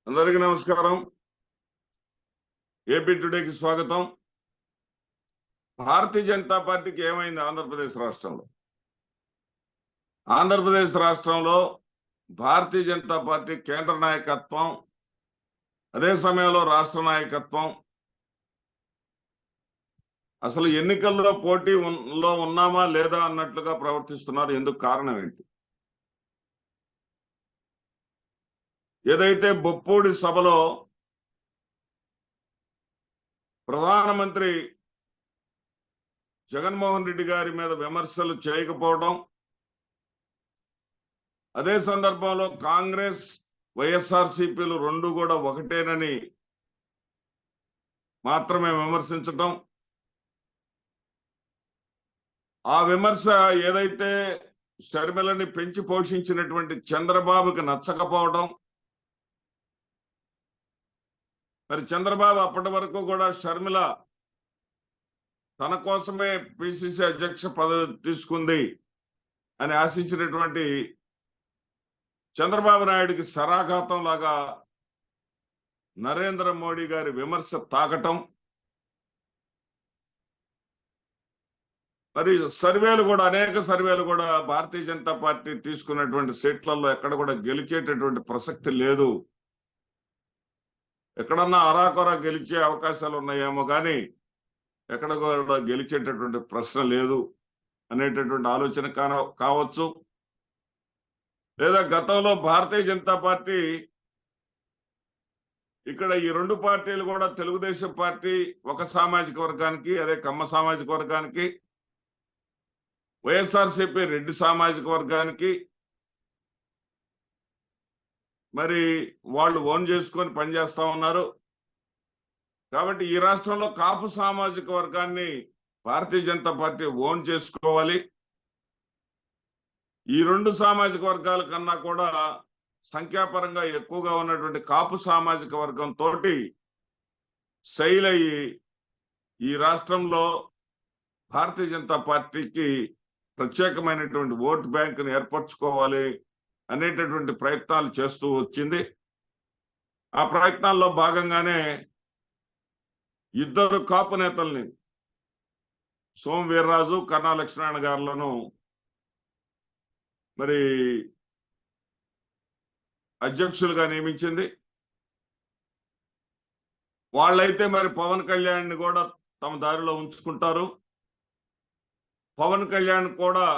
అందరికీ నమస్కారం. ఏపీ టుడేకి స్వాగతం. భారతీయ జనతా పార్టీకి ఏమైంది ఆంధ్రప్రదేశ్ రాష్ట్రంలో? ఆంధ్రప్రదేశ్ రాష్ట్రంలో భారతీయ జనతా పార్టీ కేంద్ర నాయకత్వం, అదే సమయంలో రాష్ట్ర నాయకత్వం అసలు ఎన్నికల్లో పోటీలో ఉన్నామా లేదా అన్నట్లుగా ప్రవర్తిస్తున్నారు. ఎందుకు? కారణం ఏంటి? ఏదైతే బొప్పూడి సభలో ప్రధానమంత్రి జగన్మోహన్ రెడ్డి గారి మీద విమర్శలు చేయకపోవడం, అదే సందర్భంలో కాంగ్రెస్ వైఎస్ఆర్సీపీలు రెండు కూడా ఒకటేనని మాత్రమే విమర్శించటం, ఆ విమర్శ ఏదైతే షర్మిలని పెంచి పోషించినటువంటి చంద్రబాబుకి నచ్చకపోవడం, మరి చంద్రబాబు అప్పటి వరకు కూడా షర్మిల తన కోసమే పిసిసి అధ్యక్ష పదవి తీసుకుంది అని ఆశించినటువంటి చంద్రబాబు నాయుడికి శరాఘాతం లాగా నరేంద్ర మోడీ గారి విమర్శ తాకటం, మరి సర్వేలు కూడా అనేక సర్వేలు కూడా భారతీయ జనతా పార్టీ తీసుకున్నటువంటి సీట్లలో ఎక్కడ కూడా గెలిచేటటువంటి ప్రసక్తి లేదు, ఎక్కడన్నా అరాకొరా గెలిచే అవకాశాలు ఉన్నాయేమో కానీ ఎక్కడ కూడా గెలిచేటటువంటి ప్రశ్న లేదు అనేటటువంటి ఆలోచన కావచ్చు. లేదా గతంలో భారతీయ జనతా పార్టీ ఇక్కడ ఈ రెండు పార్టీలు కూడా తెలుగుదేశం పార్టీ ఒక సామాజిక వర్గానికి, అదే కమ్మ సామాజిక వర్గానికి, వైఎస్ఆర్సీపీ రెడ్డి సామాజిక వర్గానికి మరి వాళ్ళు ఓన్ చేసుకొని పనిచేస్తా ఉన్నారు. కాబట్టి ఈ రాష్ట్రంలో కాపు సామాజిక వర్గాన్ని భారతీయ జనతా పార్టీ ఓన్ చేసుకోవాలి. ఈ రెండు సామాజిక వర్గాల కన్నా కూడా సంఖ్యాపరంగా ఎక్కువగా ఉన్నటువంటి కాపు సామాజిక వర్గం తోటి శైలి ఈ రాష్ట్రంలో భారతీయ జనతా పార్టీకి ప్రత్యేకమైనటువంటి ఓటు బ్యాంకును ఏర్పరచుకోవాలి అనేటటువంటి ప్రయత్నాలు చేస్తూ వచ్చింది. ఆ ప్రయత్నాల్లో భాగంగానే ఇద్దరు కాపు నేతల్ని, సోము వీర్రాజు, కన్నా లక్ష్మీనారాయణ గారులను మరి అధ్యక్షులుగా నియమించింది. వాళ్ళైతే మరి పవన్ కళ్యాణ్ ని కూడా తమ దారిలో ఉంచుకుంటారు. పవన్ కళ్యాణ్ కూడా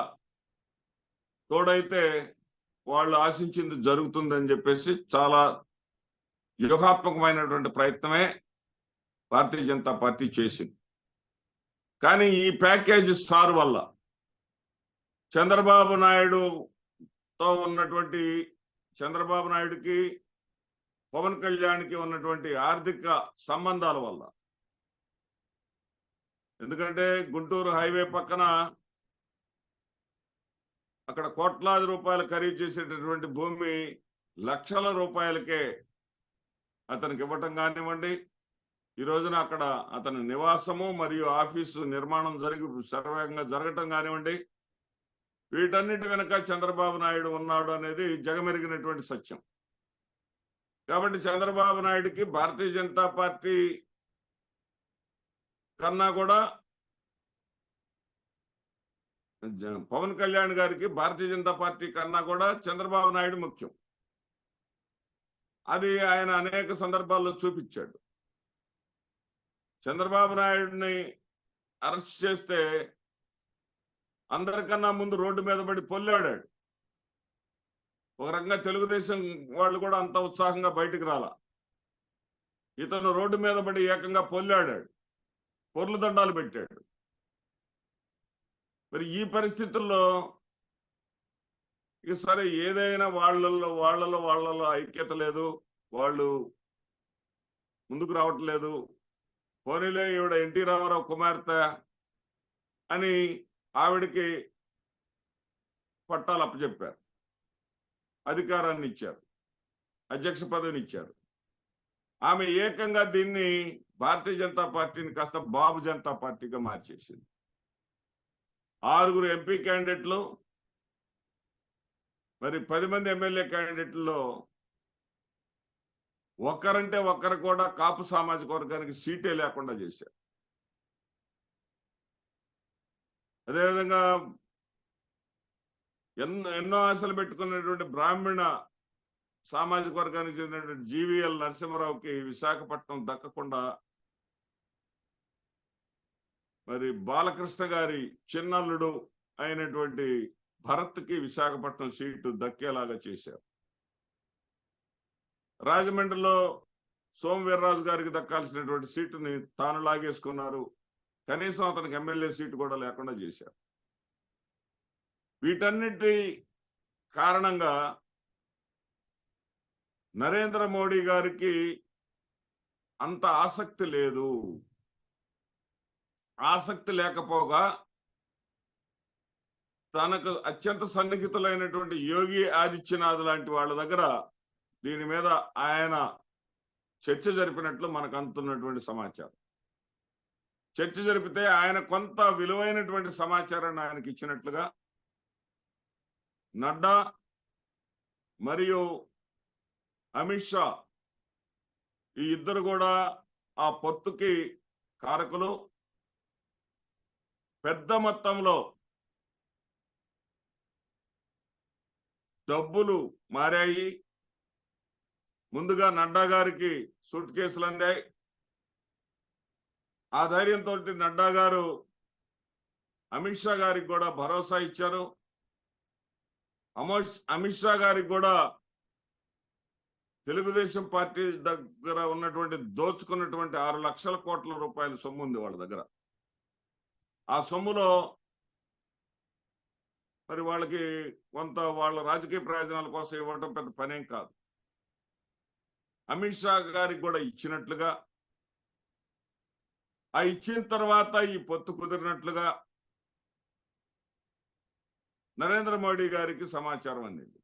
తోడైతే వాళ్ళు ఆశించింది జరుగుతుందని చెప్పేసి చాలా వ్యూహాత్మకమైనటువంటి ప్రయత్నమే భారతీయ జనతా పార్టీ చేసింది. కానీ ఈ ప్యాకేజ్ స్టార్ వల్ల చంద్రబాబు నాయుడుతో ఉన్నటువంటి, చంద్రబాబు నాయుడుకి పవన్ కళ్యాణ్కి ఉన్నటువంటి ఆర్థిక సంబంధాల వల్ల, ఎందుకంటే గుంటూరు హైవే పక్కన అక్కడ కోట్లాది రూపాయలు ఖరీదు చేసేటటువంటి భూమి లక్షల రూపాయలకే అతనికి ఇవ్వటం కానివ్వండి, ఈ రోజున అక్కడ అతని నివాసము మరియు ఆఫీసు నిర్మాణం శరవేగంగా జరగటం కానివ్వండి, వీటన్నిటి వెనక చంద్రబాబు నాయుడు ఉన్నాడు అనేది జగమెరిగినటువంటి సత్యం. కాబట్టి చంద్రబాబు నాయుడికి భారతీయ జనతా పార్టీ కన్నా కూడా పవన్ కళ్యాణ్ గారికి భారతీయ జనతా పార్టీ కన్నా కూడా చంద్రబాబు నాయుడు ముఖ్యం. అది ఆయన అనేక సందర్భాల్లో చూపించాడు. చంద్రబాబు నాయుడిని అరెస్ట్ చేస్తే అందరికన్నా ముందు రోడ్డు మీద పడి పొల్లాడాడు. ఒక రకంగా తెలుగుదేశం వాళ్ళు కూడా అంత ఉత్సాహంగా బయటికి రాలా. ఇతను రోడ్డు మీద పడి ఏకంగా పొల్లాడాడు, పొర్లు దండాలు పెట్టాడు. మరి ఈ పరిస్థితుల్లో ఇక సరే, ఏదైనా వాళ్ళలో ఐక్యత లేదు, వాళ్ళు ముందుకు రావట్లేదు, పోనీలే ఈవిడ ఎన్టీ రామారావు కుమార్తె అని ఆవిడికి పట్టాలు అప్పచెప్పారు, అధికారాన్ని ఇచ్చారు, అధ్యక్ష పదవిని ఇచ్చారు. ఆమె ఏకంగా దీన్ని భారతీయ జనతా పార్టీని కాస్త బాబు జనతా పార్టీగా మార్చేసింది. 6 ఎంపీ క్యాండిడేట్లు, మరి 10 మంది ఎమ్మెల్యే క్యాండిడేట్లో ఒక్కరంటే ఒక్కరు కూడా కాపు సామాజిక వర్గానికి సీటే లేకుండా చేశారు. అదేవిధంగా ఎన్నో ఆశలు పెట్టుకున్నటువంటి బ్రాహ్మణ సామాజిక వర్గానికి చెందినటువంటి జీవీఎల్ నరసింహరావుకి విశాఖపట్నం దక్కకుండా మరి బాలకృష్ణ గారి చిన్నల్లుడు అయినటువంటి భరత్కి విశాఖపట్నం సీటు దక్కేలాగా చేశారు. రాజమండ్రిలో సోమవీర్రాజు గారికి దక్కాల్సినటువంటి సీటుని తాను లాగేసుకున్నారు. కనీసం అతనికి ఎమ్మెల్యే సీటు కూడా లేకుండా చేశారు. వీటన్నిటి కారణంగా నరేంద్ర మోడీ గారికి అంత ఆసక్తి లేదు. ఆసక్తి లేకపోగా తనకు అత్యంత సన్నిహితులైనటువంటి యోగి ఆదిత్యనాథ్ లాంటి వాళ్ళ దగ్గర దీని మీద ఆయన చర్చ జరిపినట్లు మనకు అందుతున్నటువంటి సమాచారం. చర్చ జరిపితే ఆయన కొంత విలువైనటువంటి సమాచారాన్ని ఆయనకి ఇచ్చినట్లుగా నడ్డా మరియు అమిత్ షా ఈ ఇద్దరు కూడా ఆ పొత్తుకి కారకులు. పెద్ద మొత్తంలో డబ్బులు మారాయి. ముందుగా నడ్డా గారికి సూట్ కేసులు అందాయి. ఆ ధైర్యంతో నడ్డా గారు అమిత్ షా గారికి కూడా భరోసా ఇచ్చారు. అమిత్ షా గారికి కూడా తెలుగుదేశం పార్టీ దగ్గర ఉన్నటువంటి దోచుకున్నటువంటి 6 లక్షల కోట్ల రూపాయల సొమ్ము ఉంది వాళ్ళ దగ్గర. ఆ సొమ్ములో మరి వాళ్ళకి కొంత వాళ్ళ రాజకీయ ప్రయోజనాల కోసం ఇవ్వడం పెద్ద పనేం కాదు. అమిత్ షా గారికి కూడా ఇచ్చినట్లుగా, ఆ ఇచ్చిన తర్వాత ఈ పొత్తు కుదిరినట్లుగా నరేంద్ర మోడీ గారికి సమాచారం అందింది.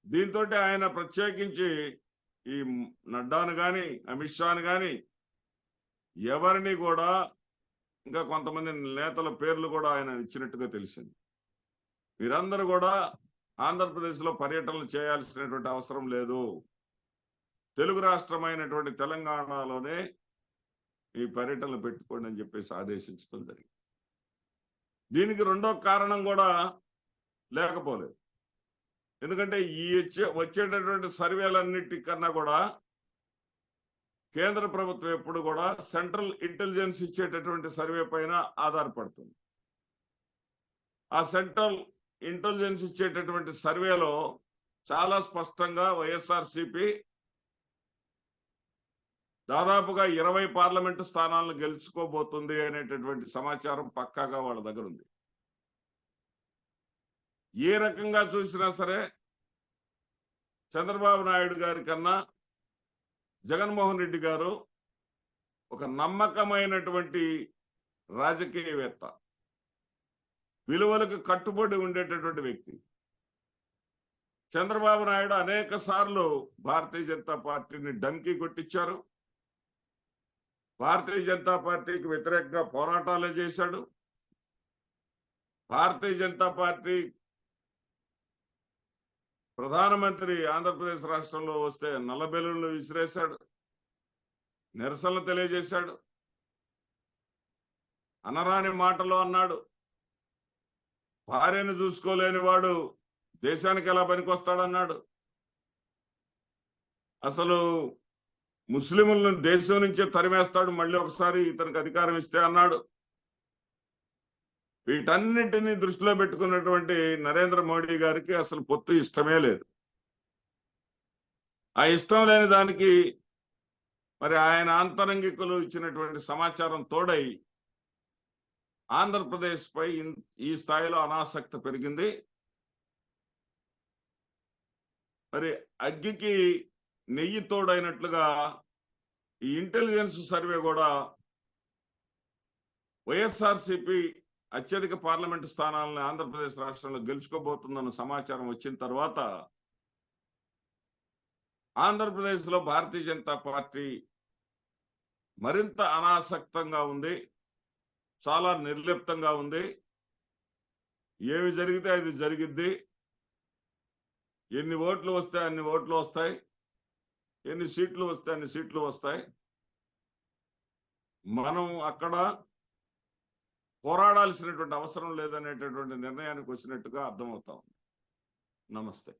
దీంతో ఆయన ప్రత్యేకించి ఈ నడ్డాను కానీ అమిత్ షాను కానీ ఎవరిని కూడా, ఇంకా కొంతమంది నేతల పేర్లు కూడా ఆయన ఇచ్చినట్టుగా తెలిసింది. మీరందరూ కూడా ఆంధ్రప్రదేశ్లో పర్యటనలు చేయాల్సినటువంటి అవసరం లేదు, తెలుగు రాష్ట్రమైనటువంటి తెలంగాణలోనే ఈ పర్యటనలు పెట్టుకోండి అని చెప్పేసి ఆదేశించడం జరిగింది. దీనికి రెండో కారణం కూడా లేకపోలేదు. ఎందుకంటే ఈ వచ్చేటటువంటి సర్వేలన్నిటికన్నా కూడా కేంద్ర ప్రభుత్వం ఎప్పుడు కూడా సెంట్రల్ ఇంటెలిజెన్స్ ఇచ్చేటటువంటి సర్వే పైన ఆధారపడుతుంది. ఆ సెంట్రల్ ఇంటెలిజెన్స్ ఇచ్చేటటువంటి సర్వేలో చాలా స్పష్టంగా వైఎస్ఆర్సీపీ దాదాపుగా 20 పార్లమెంటు స్థానాలను గెలుచుకోబోతుంది అనేటటువంటి సమాచారం పక్కాగా వాళ్ళ దగ్గర ఉంది. ఏ రకంగా చూసినా సరే చంద్రబాబు నాయుడు గారి కన్నా జగన్మోహన్ రెడ్డి గారు ఒక నమ్మకమైనటువంటి రాజకీయవేత్త, విలువలకు కట్టుబడి ఉండేటటువంటి వ్యక్తి. చంద్రబాబు నాయుడు అనేక సార్లు భారతీయ జనతా పార్టీని డంకీ కొట్టించారు. భారతీయ జనతా పార్టీకి వ్యతిరేకంగా పోరాటాలే చేశాడు. భారతీయ జనతా పార్టీ ప్రధానమంత్రి ఆంధ్రప్రదేశ్ రాష్ట్రంలో వస్తే నల్లబెల్లులు విసిరేశాడు, నిరసనలు తెలియజేశాడు, అనరాని మాటలు అన్నాడు. భార్యను చూసుకోలేని వాడు దేశానికి ఎలా పనికొస్తాడన్నాడు. అసలు ముస్లింలను దేశం నుంచే తరిమేస్తాడు, మళ్ళీ ఒకసారి ఇతనికి అధికారం ఇస్తే అన్నాడు. వీటన్నిటినీ దృష్టిలో పెట్టుకున్నటువంటి నరేంద్ర మోడీ గారికి అసలు పొత్తు ఇష్టమే లేదు. ఆ ఇష్టం లేని దానికి మరి ఆయన ఆంతరంగికులు ఇచ్చినటువంటి సమాచారం తోడై ఆంధ్రప్రదేశ్ పై ఈ స్థాయిలో అనాసక్తి పెరిగింది. మరి అగ్గికి నెయ్యి తోడైనట్లుగా ఈ ఇంటెలిజెన్స్ సర్వే కూడా వైఎస్ఆర్సీపీ అత్యధిక పార్లమెంటు స్థానాలను ఆంధ్రప్రదేశ్ రాష్ట్రంలో గెలుచుకోబోతుందన్న సమాచారం వచ్చిన తర్వాత ఆంధ్రప్రదేశ్లో భారతీయ జనతా పార్టీ మరింత అనాసక్తంగా ఉంది, చాలా నిర్లిప్తంగా ఉంది. ఏమి జరిగితే అది జరిగిద్ది, ఎన్ని ఓట్లు వస్తే అన్ని ఓట్లు వస్తాయి, ఎన్ని సీట్లు వస్తే అన్ని సీట్లు వస్తాయి. మనం అక్కడ పోరాడాల్సినటువంటి అవసరం లేదనేటటువంటి నిర్ణయానికి వచ్చినట్టుగా అర్థమవుతా ఉంది. నమస్తే.